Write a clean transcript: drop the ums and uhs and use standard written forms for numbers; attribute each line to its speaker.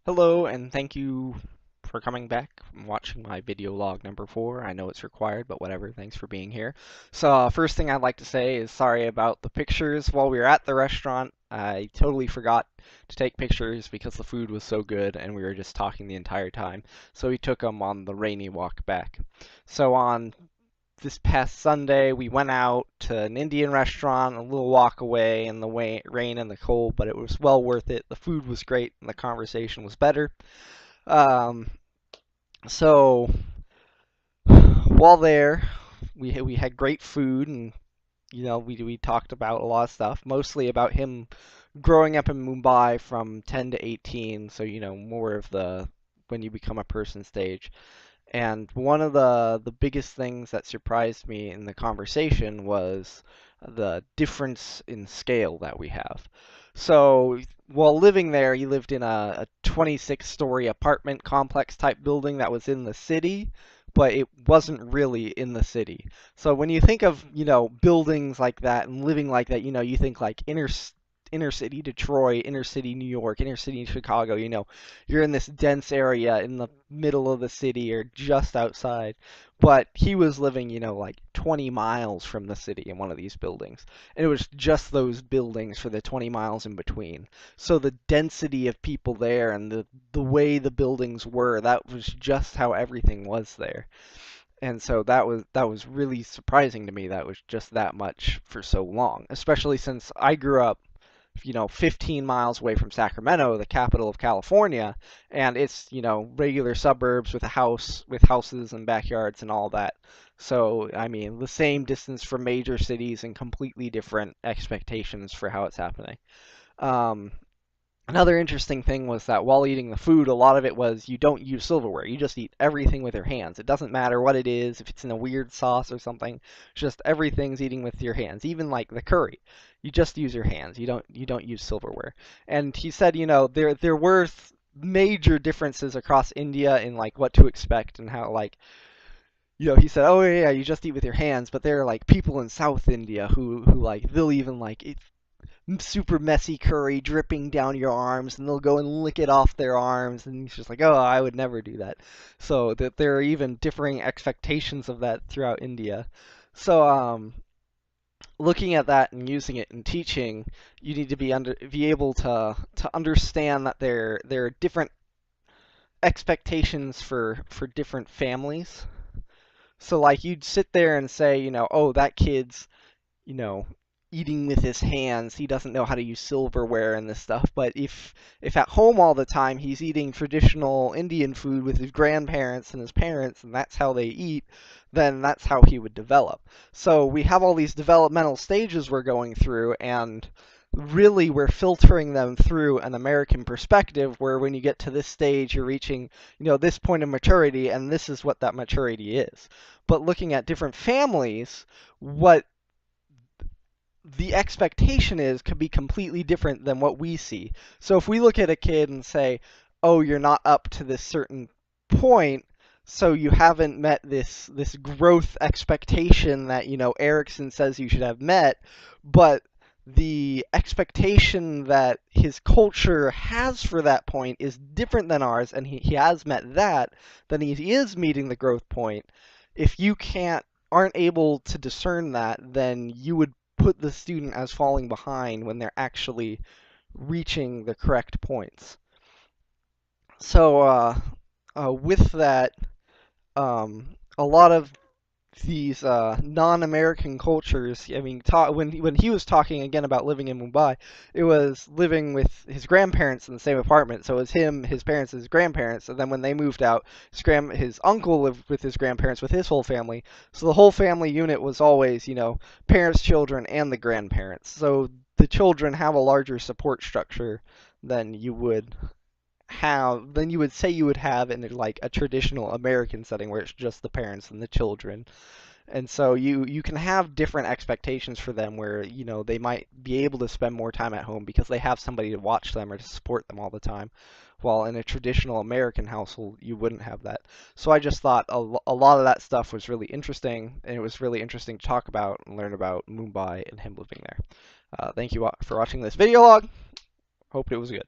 Speaker 1: Hello, and thank you for coming back and watching my video log number 4. I know it's required, but whatever. Thanks for being here. So, first thing I'd like to say is sorry about the pictures while we were at the restaurant. I totally forgot to take pictures because the food was so good and we were just talking the entire time. So we took them on the rainy walk back. So on this past Sunday, we went out to an Indian restaurant, a little walk away in the rain and the cold, but it was well worth it. The food was great and the conversation was better. Um, so while there, we had great food, and we talked about a lot of stuff, mostly about him growing up in Mumbai from 10 to 18. So more of the when you become a person stage. And one of the biggest things that surprised me in the conversation was the difference in scale that we have. So while living there, he lived in a 26-story apartment complex type building that was in the city, but it wasn't really in the city. So when you think of, buildings like that and living like that, you think like inner city Detroit, inner city New York, inner city Chicago, you're in this dense area in the middle of the city or just outside. But he was living, like 20 miles from the city in one of these buildings. And it was just those buildings for the 20 miles in between. So the density of people there and the way the buildings were, that was just how everything was there. And so that was really surprising to me that was just that much for so long, especially since I grew up 15 miles away from Sacramento, the capital of California, and it's, regular suburbs with houses and backyards and all that. So, I mean, the same distance from major cities and completely different expectations for how it's happening. Um, Another interesting thing was that while eating the food, a lot of it was you don't use silverware. You just eat everything with your hands. It doesn't matter what it is, if it's in a weird sauce or something. Just everything's eating with your hands. Even like the curry, you just use your hands. You don't use silverware. And he said, there were major differences across India in like what to expect and how like he said, oh yeah, you just eat with your hands, but there are like people in South India who like they'll even like super messy curry dripping down your arms, and they'll go and lick it off their arms, and he's just like, oh, I would never do that. So that there are even differing expectations of that throughout India. So looking at that and using it in teaching, you need to be able to understand that there are different expectations for different families. So like you'd sit there and say, oh, that kid's you know, eating with his hands. He doesn't know how to use silverware and this stuff. But if at home all the time he's eating traditional Indian food with his grandparents and his parents, and that's how they eat, then that's how he would develop. So we have all these developmental stages we're going through, and really we're filtering them through an American perspective where when you get to this stage you're reaching, this point of maturity, and this is what that maturity is. But looking at different families, what the expectation is could be completely different than what we see. So if we look at a kid and say, "Oh, you're not up to this certain point, so you haven't met this growth expectation that, Erickson says you should have met," but the expectation that his culture has for that point is different than ours, and he has met that, then he is meeting the growth point. If you aren't able to discern that, then you would put the student as falling behind when they're actually reaching the correct points. So with that, a lot of these non-American cultures. I mean, when he was talking again about living in Mumbai, it was living with his grandparents in the same apartment. So it was him, his parents, his grandparents, and then when they moved out, his uncle lived with his grandparents with his whole family. So the whole family unit was always, parents, children, and the grandparents. So the children have a larger support structure than you would say you would have in like a traditional American setting where it's just the parents and the children. And so you can have different expectations for them where, they might be able to spend more time at home because they have somebody to watch them or to support them all the time. While in a traditional American household, you wouldn't have that. So I just thought a lot of that stuff was really interesting, and it was really interesting to talk about and learn about Mumbai and him living there. Thank you for watching this video log. Hope it was good.